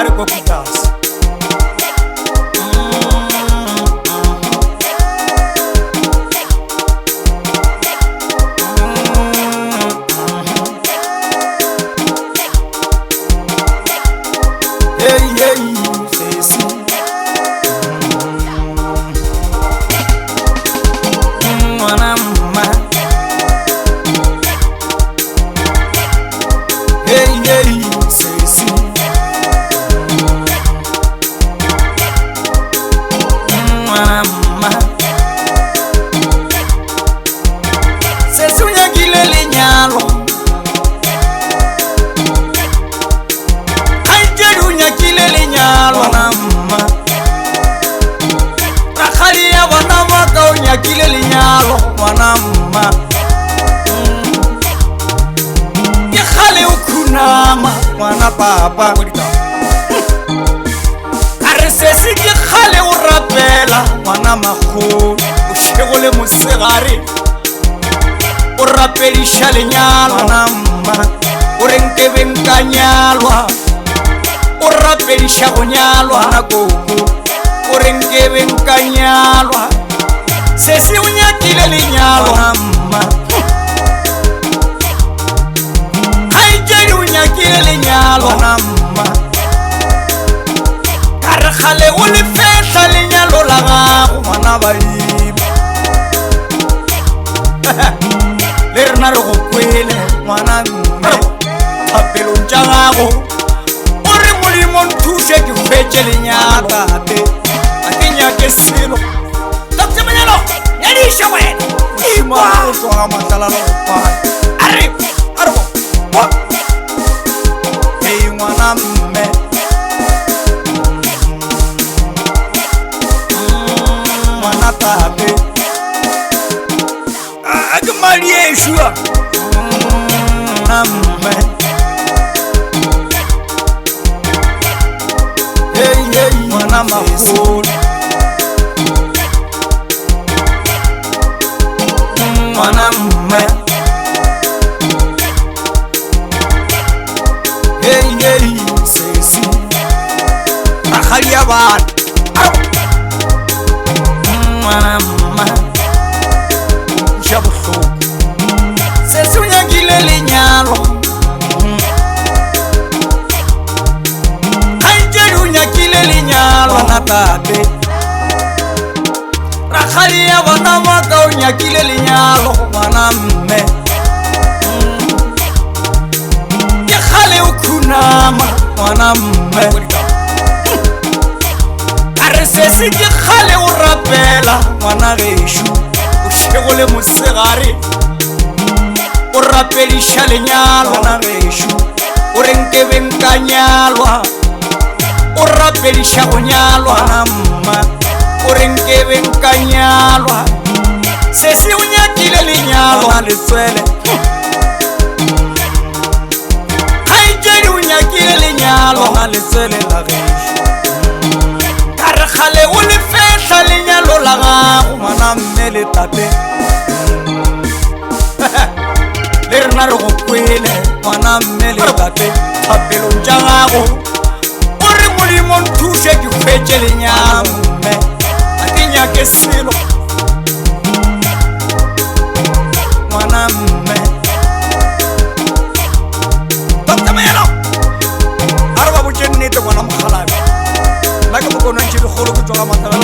are go kutas papa are sesi ke khale o rapela ngwana magolo o shegole mosegare o rapelisha lenyalo ngwana mma o renke benkanyalwa o rapelisha go nyalwa na koko o renke benkanyalwa sesi o nyakile lenyalo ngwana mma lenyalo namma kare khale o le fehla lenyalo la gago ngwana baiba le rena re go kwele ngwana mme thapelong tša gago o re modimo nthuse ke hwetše lenyalo gape a ke nyake selo dr manyalo nyadiša wena ima o tsoga matlalala go pana arebo ngwana mme ngwana tape a ke madi e šua ngwana mme ngwana magolo ngwana mme sesi rakgadi ya bana ngwana mma ja bohloko sesi o nyakile lenyalo kgaitšedi o nyakile lenyalo ngwana tate rakgadi ya bana maka o nyakile lenyalo ngwana mme nama ngwana mme are sesi ke khale o rapela ngwana gešo o shegole mosegare o rapelisha lenyalo ngwana gešo o renke benkanyalwa o rapelisha go nyalwa ngwana mma o renke benkanyalwa sesi o nyakile lenyalo ngwana letswele nyakile lenyalo ngwana letswele la gešo kare khale o le fehla lenyalo la gago ngwana mme le tate le rena re go kwele ngwana mme le tate thapelong tša gago o re modimo nthuse ke hwetše lenyalo mme a ke nyake selo ngwana mme nnete ngwana mogalabe nna ke mokonantšhe dikgolo ke tsoga matala